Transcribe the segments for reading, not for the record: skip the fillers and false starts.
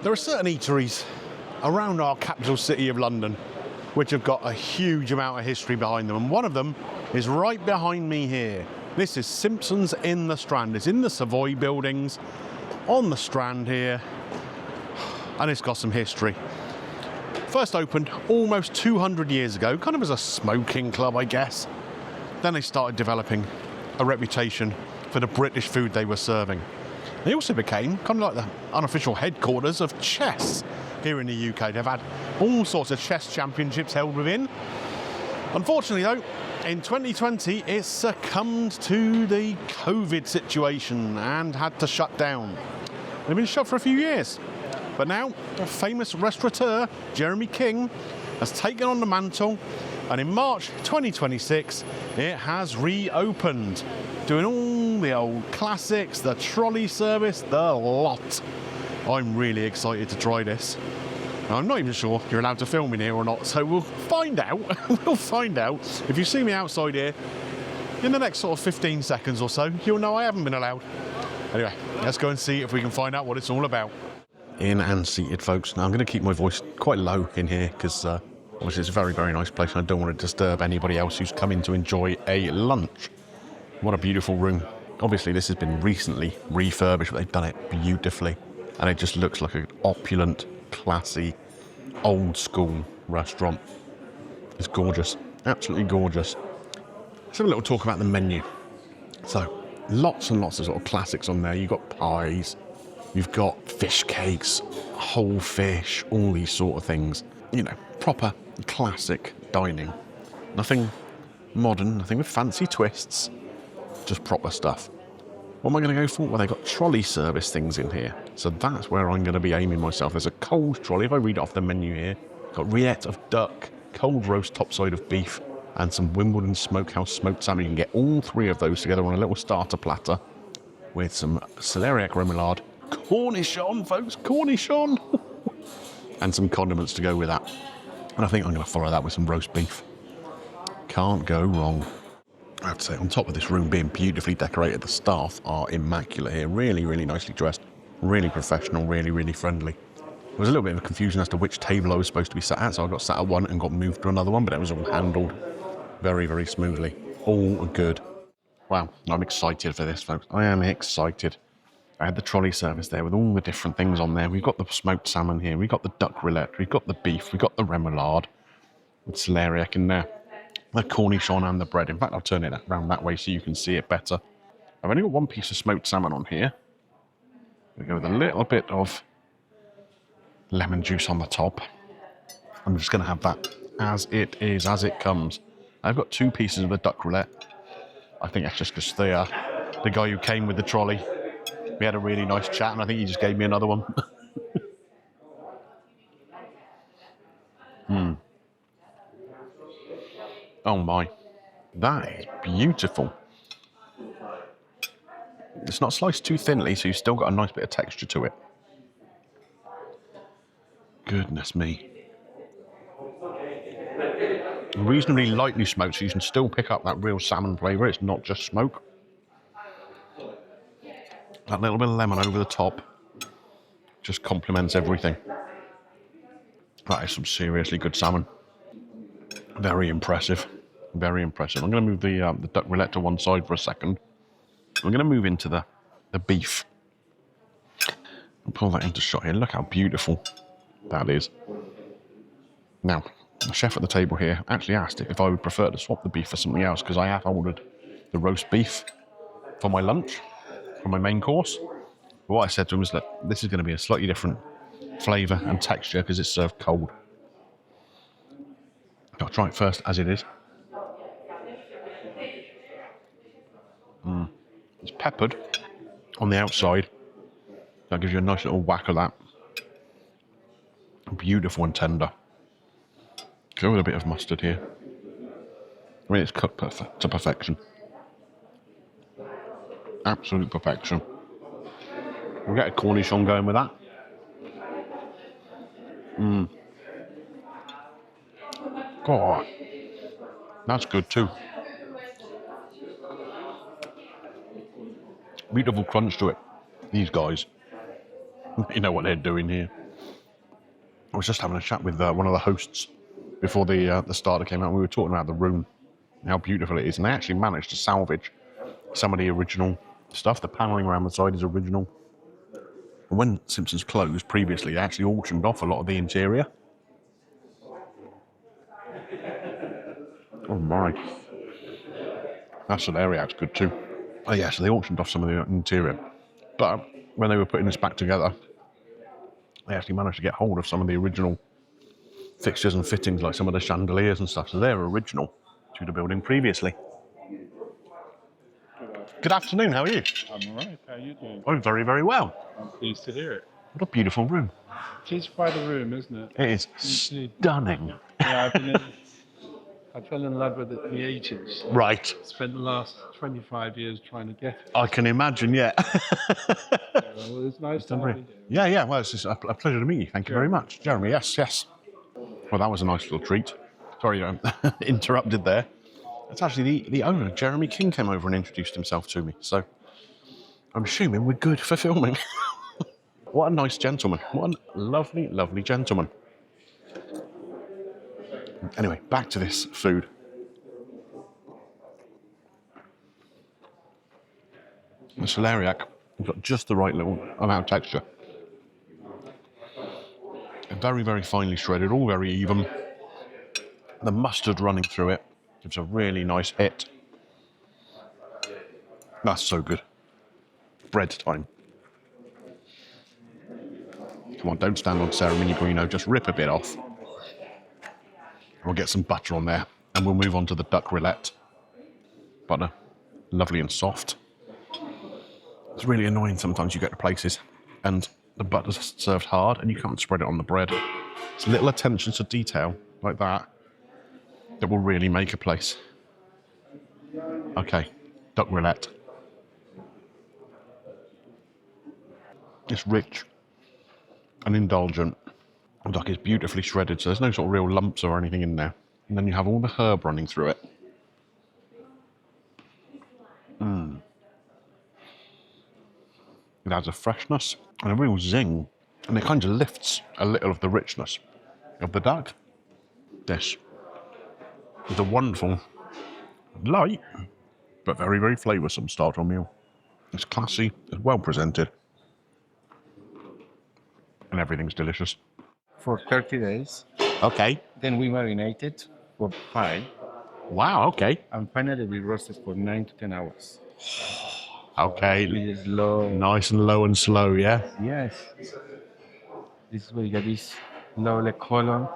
There are certain eateries around our capital city of London which have got a huge amount of history behind them, and one of them is right behind me here. This is Simpson's in the Strand. It's in the Savoy buildings on the Strand here, and it's got some history. First opened almost 200 years ago, kind of as a smoking club, I guess. Then they started developing a reputation for the British food they were serving. They also became kind of like the unofficial headquarters of chess here in the UK. They've had all sorts of chess championships held within. Unfortunately though, in 2020 it succumbed to the COVID situation and had to shut down. They've been shut for a few years, but now a famous restaurateur, Jeremy King, has taken on the mantle, and in March 2026 it has reopened, doing all the old classics, the trolley service, the lot. I'm really excited to try this. Now, I'm not even sure you're allowed to film in here or not, so we'll find out. We'll find out. If you see me outside here, in the next sort of 15 seconds or so, you'll know I haven't been allowed. Anyway, let's go and see if we can find out what it's all about. In and seated, folks. Now, I'm going to keep my voice quite low in here because obviously it's a very, very nice place and I don't want to disturb anybody else who's come in to enjoy a lunch. What a beautiful room. Obviously, this has been recently refurbished, but they've done it beautifully. And it just looks like an opulent, classy, old school restaurant. It's gorgeous, absolutely gorgeous. Let's have a little talk about the menu. So, lots and lots of sort of classics on there. You've got pies, you've got fish cakes, whole fish, all these sort of things. You know, proper classic dining. Nothing modern, nothing with fancy twists, just proper stuff. What am I going to go for? Well, they've got trolley service things in here. So that's where I'm going to be aiming myself. There's a cold trolley, if I read it off the menu here. Got rillette of duck, cold roast topside of beef, and some Wimbledon Smokehouse smoked salmon. You can get all three of those together on a little starter platter with some celeriac remoulade, cornichon, folks, cornichon, and some condiments to go with that. And I think I'm going to follow that with some roast beef. Can't go wrong. I have to say, on top of this room being beautifully decorated, the staff are immaculate here. Really, really nicely dressed. Really professional, really, really friendly. There was a little bit of a confusion as to which table I was supposed to be sat at, so I got sat at one and got moved to another one, but it was all handled very, very smoothly. All good. Wow, I'm excited for this, folks. I am excited. I had the trolley service there with all the different things on there. We've got the smoked salmon here. We've got the duck rillette. We've got the beef. We've got the remoulade with celeriac in there. The cornichon and the bread. In fact, I'll turn it around that way so you can see it better. I've only got one piece of smoked salmon on here. We go with a little bit of lemon juice on the top. I'm just going to have that as it is, as it comes. I've got two pieces of the duck roulette. I think that's just because the guy who came with the trolley, we had a really nice chat, and I think he just gave me another one. Oh my, that is beautiful. It's not sliced too thinly, so you've still got a nice bit of texture to it. Goodness me. Reasonably lightly smoked, so you can still pick up that real salmon flavour. It's not just smoke. That little bit of lemon over the top just complements everything. That is some seriously good salmon. Very impressive. Very impressive. I'm going to move the duck roulette to one side for a second. I'm going to move into the beef. I'll pull that into shot here. Look how beautiful that is. Now, the chef at the table here actually asked if I would prefer to swap the beef for something else, because I have ordered the roast beef for my lunch, for my main course. But what I said to him is that this is going to be a slightly different flavour and texture because it's served cold. I'll try it first as it is. It's peppered on the outside. That gives you a nice little whack of that. Beautiful and tender. Go with a bit of mustard here. I mean, it's cooked to perfection. Absolute perfection. We'll get a cornichon going with that. God, that's good too. Beautiful crunch to it. These guys, you know what they're doing here. I was just having a chat with one of the hosts before the starter came out. We were talking about the room, how beautiful it is, and they actually managed to salvage some of the original stuff. The panelling around the side is original. And when Simpson's closed previously, they actually auctioned off a lot of the interior. Oh my. That's an area that's good too. Oh yeah, so they auctioned off some of the interior. But when they were putting this back together, they actually managed to get hold of some of the original fixtures and fittings, like some of the chandeliers and stuff. So they're original to the building previously. Good afternoon, how are you? I'm all right. How are you doing? I'm very, very well. I'm pleased to hear it. What a beautiful room. It is quite a room, isn't it? It is stunning. Yeah, I fell in love with it in the 80s. Right. Spent the last 25 years trying to get it. I can imagine, yeah. Well, it's nice to have you. Yeah. Well, it's just a pleasure to meet you. Thank you very much. Jeremy, yes. Well, that was a nice little treat. Sorry, interrupted there. It's actually the owner, Jeremy King, came over and introduced himself to me. So I'm assuming we're good for filming. What a nice gentleman. What a lovely, lovely gentleman. Anyway, back to this food. The celeriac has got just the right little amount of texture. Very, very finely shredded, all very even. The mustard running through it gives a really nice hit. That's so good. Bread time. Come on, don't stand on ceremony, Greeno. Just rip a bit off. We'll get some butter on there, and we'll move on to the duck roulette. Butter, lovely and soft. It's really annoying sometimes you get to places and the butter's served hard and you can't spread it on the bread. It's little attentions to detail like that that will really make a place. Okay, duck roulette. It's rich and indulgent. The duck is beautifully shredded, so there's no sort of real lumps or anything in there. And then you have all the herb running through it. It has a freshness and a real zing, and it kind of lifts a little of the richness of the duck. This is a wonderful, light, but very, very flavoursome starter meal. It's classy, it's well presented, and everything's delicious. For 30 days. Okay. Then we marinate it for 5. Wow, okay. And finally we roast it for 9 to 10 hours. Okay. Really slow. Nice and low and slow, yeah? Yes. This is where you get this lovely color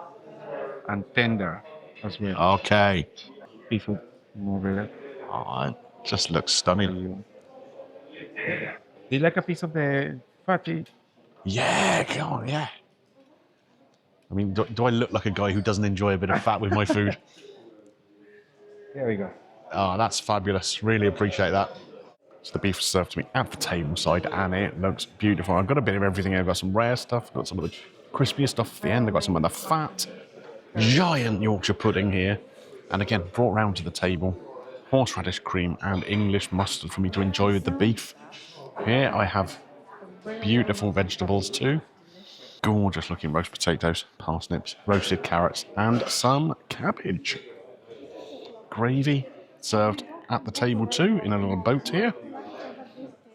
and tender as well. Okay. Beef with more Oh, it just looks stunning. Do you like a piece of the fatty? Yeah, come on, yeah. I mean, do I look like a guy who doesn't enjoy a bit of fat with my food? There we go. Oh, that's fabulous. Really appreciate that. So the beef is served to me at the table side, and it looks beautiful. I've got a bit of everything. I've got some rare stuff, I've got some of the crispier stuff at the end, I've got some of the fat. Giant Yorkshire pudding here. And again, brought round to the table. Horseradish cream and English mustard for me to enjoy with the beef. Here I have beautiful vegetables too. Gorgeous looking roast potatoes, parsnips, roasted carrots, and some cabbage. Gravy served at the table too, in a little boat here.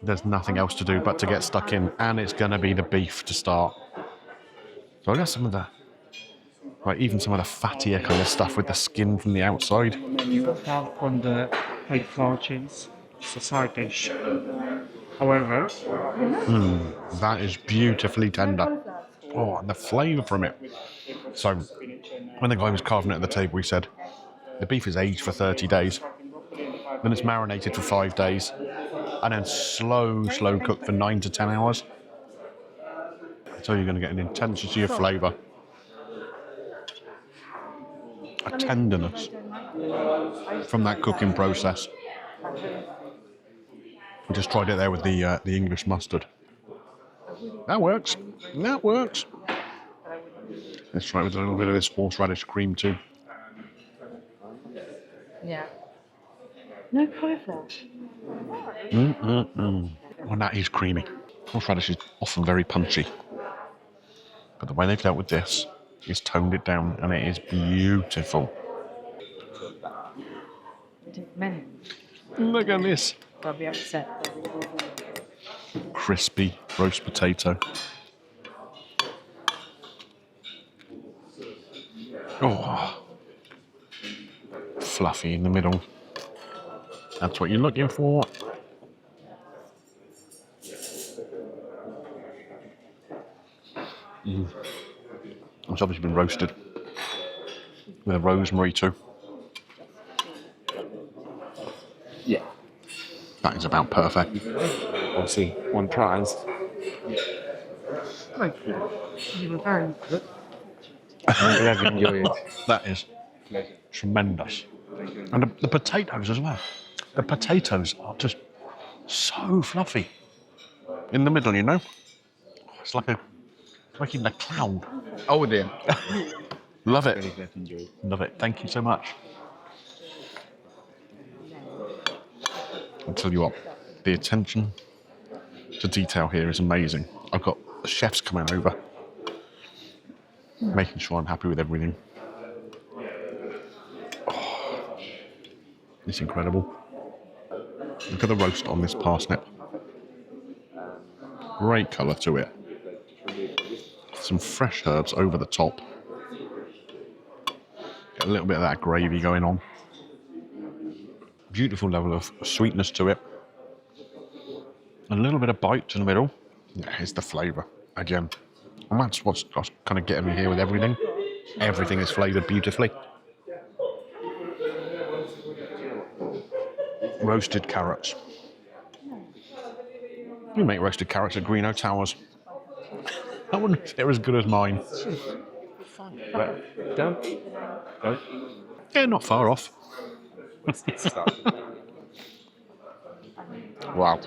There's nothing else to do but to get stuck in, and it's going to be the beef to start. So I got some of the, like even some of the fattier kind of stuff with the skin from the outside. You have on the high flour cheese, it's a side dish. However, That is beautifully tender. Oh, and the flavour from it. So, when the guy was carving it at the table, he said, the beef is aged for 30 days. Then it's marinated for 5 days. And then slow cooked for 9 to 10 hours. So you're going to get an intensity of flavour. A tenderness from that cooking process. I just tried it there with the English mustard. That works. That works. Let's try it with a little bit of this horseradish cream too. Yeah. No cauliflower. Oh, that is creamy. Horseradish is often very punchy. But the way they've dealt with this, It's toned it down and it is beautiful. Many. Look at this. They'll be upset. Crispy roast potato. Oh, fluffy in the middle. That's what you're looking for. It's obviously been roasted with a rosemary too. Yeah. That is about perfect. Obviously, one tries. Thank you. You were very good. I have enjoyed it. That is tremendous. And the potatoes as well. The potatoes are just so fluffy. In the middle, you know? It's like in a cloud. Oh, dear. Love Very it. glad to enjoy it. Love it. Thank you so much. I'll tell you what, the attention to detail here is amazing. I've got the chefs coming over, making sure I'm happy with everything. Oh, it's incredible. Look at the roast on this parsnip. Great colour to it. Some fresh herbs over the top. Get a little bit of that gravy going on. Beautiful level of sweetness to it. A little bit of bite in the middle. Yeah, here's the flavour again. And that's what's kind of getting me here with everything. Everything is flavoured beautifully. Roasted carrots. We make roasted carrots at Greeno Towers. I wonder if they're as good as mine. But don't. Yeah, not far off. Wow.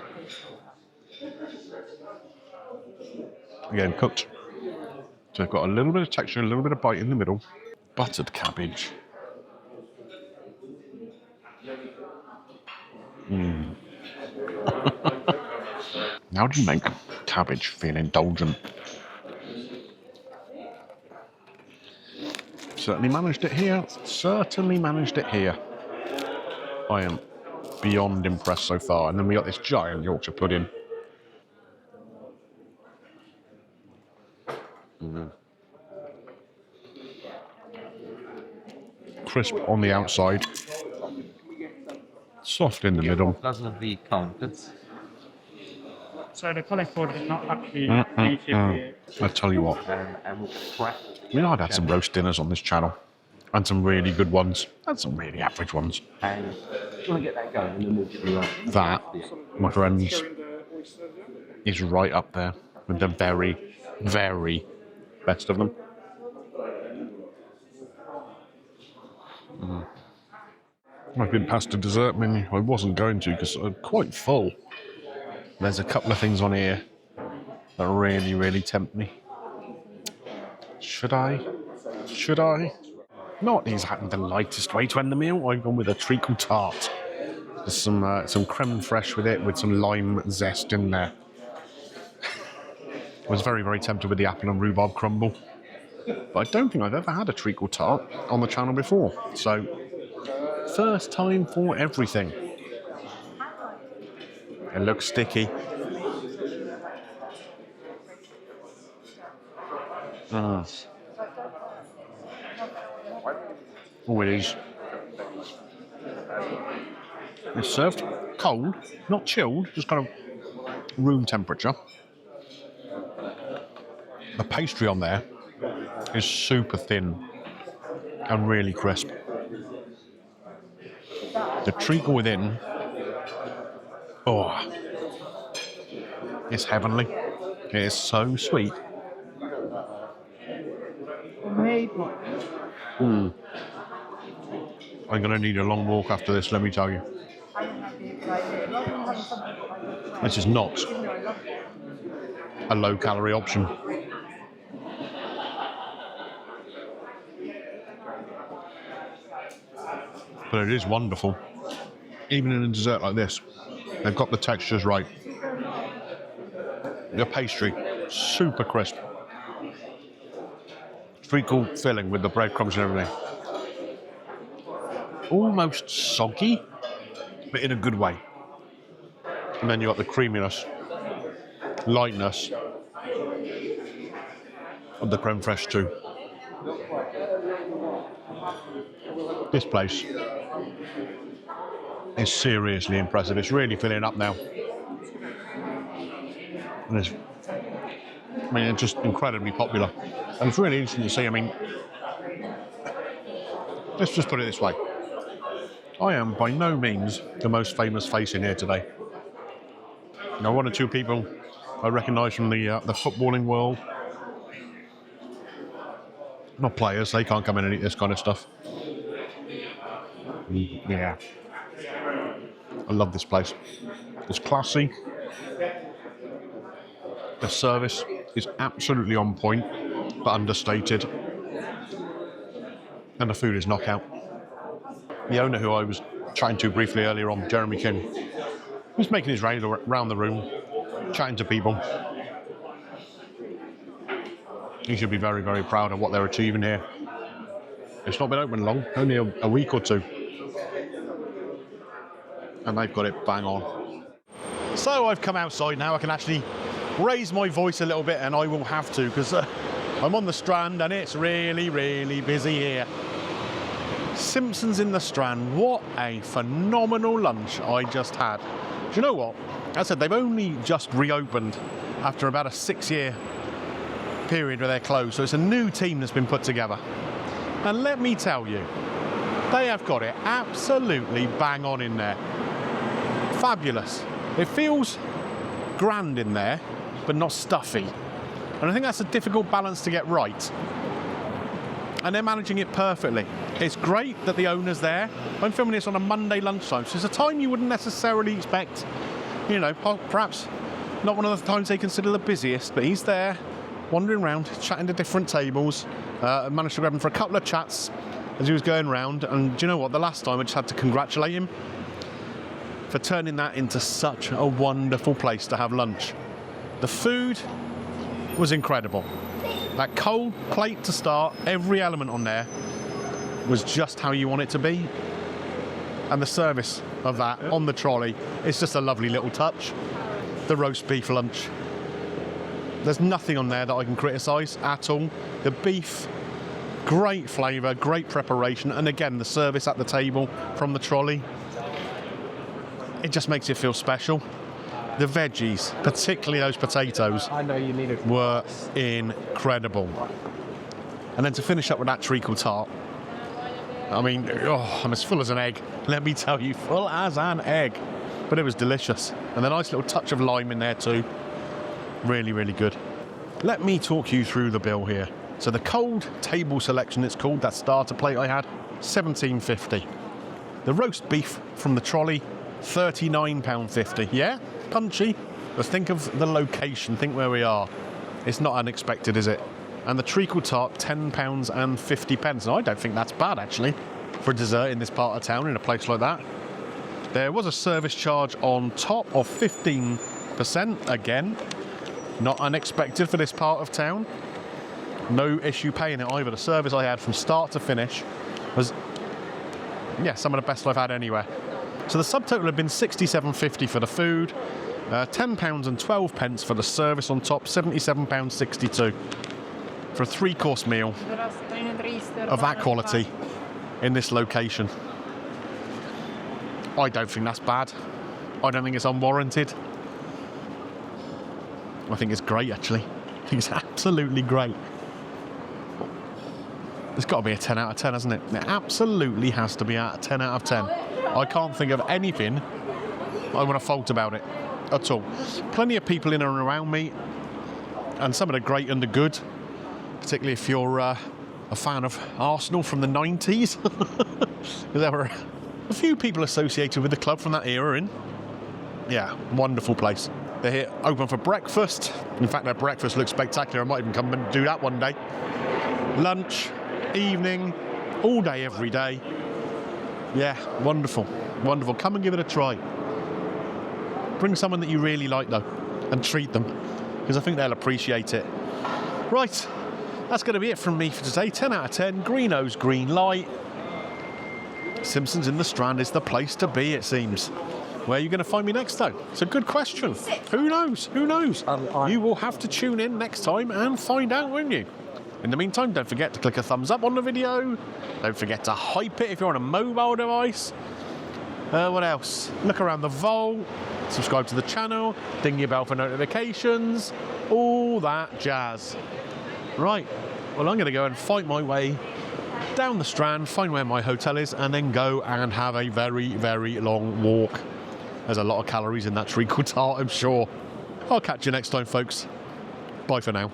Again, cooked. So they've got a little bit of texture, a little bit of bite in the middle. Buttered cabbage. How do you make cabbage feel indulgent? Certainly managed it here. Certainly managed it here. I am beyond impressed so far. And then we got this giant Yorkshire pudding. Crisp on the outside. Soft in the middle. Because of the counters. So the cauliflower is not actually native here. I tell you what, And crap. I'd had some roast dinners on this channel. And some really good ones. And some really average ones. And you want to get that going and then we'll get you up. That, my friends, is right up there with the very, very best of them. I've been past a dessert menu. I wasn't going to because I'm quite full. There's a couple of things on here that really, really tempt me. Should I? Should I? Not exactly the lightest way to end the meal. I've gone with a treacle tart. There's some creme fraiche with it, with some lime zest in there. I was very, very tempted with the apple and rhubarb crumble. But I don't think I've ever had a treacle tart on the channel before. So, first time for everything. It looks sticky. Oh, it is. It's served cold, not chilled, just kind of room temperature. The pastry on there is super thin and really crisp. The treacle within, oh, it's heavenly. It is so sweet. I'm going to need a long walk after this, let me tell you. This is not a low-calorie option. But it is wonderful. Even in a dessert like this, they've got the textures right. The pastry, super crisp. treacle filling with the breadcrumbs and everything. Almost soggy, but in a good way. And then you got the creaminess, lightness of the creme fraiche too. This place is seriously impressive. It's really filling up now. And it's, I mean, it's just incredibly popular. And it's really interesting to see. I mean, let's just put it this way. I am by no means the most famous face in here today. Now, one or two people I recognise from the footballing world. Not players, they can't come in and eat this kind of stuff. Yeah. I love this place. It's classy. The service is absolutely on point, but understated. And the food is knockout. The owner who I was chatting to briefly earlier on, Jeremy King, was making his round around the room, chatting to people. He should be very, very proud of what they're achieving here. It's not been open long, only a week or two. And they've got it bang on. So I've come outside now. I can actually raise my voice a little bit, and I will have to because I'm on the Strand and it's really, really busy here. Simpson's in the Strand. What a phenomenal lunch I just had. Do you know what? As I said, they've only just reopened after about a 6-year period where they're closed. So it's a new team that's been put together. And let me tell you, they have got it absolutely bang on in there. Fabulous. It feels grand in there, but not stuffy. And I think that's a difficult balance to get right. And they're managing it perfectly. It's great that the owner's there. I'm filming this on a Monday lunchtime, so it's a time you wouldn't necessarily expect, you know, perhaps not one of the times they consider the busiest, but he's there, wandering around, chatting to different tables. I managed to grab him for a couple of chats as he was going around, and do you know what? The last time I just had to congratulate him for turning that into such a wonderful place to have lunch. The food was incredible. That cold plate to start, every element on there was just how you want it to be. And the service of that on the trolley is just a lovely little touch. The roast beef lunch. There's nothing on there that I can criticise at all. The beef, great flavour, great preparation, and again, the service at the table from the trolley. It just makes it feel special. The veggies, particularly those potatoes, I know you need it. were incredible. And then to finish up with that treacle tart, I mean, oh, I'm as full as an egg. Let me tell you, full as an egg. But it was delicious. And a nice little touch of lime in there too. Really, really good. Let me talk you through the bill here. So the cold table selection, it's called, that starter plate I had, $17.50. The roast beef from the trolley, £39.50. Yeah, punchy. But think of the location, think where we are. It's not unexpected, is it? And the treacle tart, £10.50. Now, I don't think that's bad, actually, for dessert in this part of town, in a place like that. There was a service charge on top of 15%, again. Not unexpected for this part of town. No issue paying it either. The service I had from start to finish was, yeah, some of the best I've had anywhere. So the subtotal had been £67.50 for the food, £10.12 for the service on top, £77.62 for a 3-course meal of that quality in this location. I don't think that's bad. I don't think it's unwarranted. I think it's great, actually. I think it's absolutely great. It's got to be a 10 out of 10, hasn't it? It absolutely has to be a 10 out of 10. I can't think of anything I want to fault about it at all. Plenty of people in and around me, and some of the great and the good, particularly if you're a fan of Arsenal from the 90s. There were a few people associated with the club from that era in. Yeah, wonderful place. They're here open for breakfast. In fact, their breakfast looks spectacular. I might even come and do that one day. Lunch, evening, all day, every day. Yeah, wonderful, wonderful. Come and give it a try. Bring someone that you really like, though, and treat them, because I think they'll appreciate it. Right, That's going to be it from me for today. 10 out of 10. Greeno's green light. Simpson's in the Strand is the place to be, it seems. Where are you going to find me next, though? It's a good question. Who knows? Who knows? You will have to tune in next time and find out, won't you? In the meantime, don't forget to click a thumbs up on the video. Don't forget to hype it if you're on a mobile device. What else? Look around the vault. Subscribe to the channel. Ding your bell for notifications. All that jazz. Right. Well, I'm going to go and fight my way down the Strand, find where my hotel is, and then go and have a very, very long walk. There's a lot of calories in that treacle tart, I'm sure. I'll catch you next time, folks. Bye for now.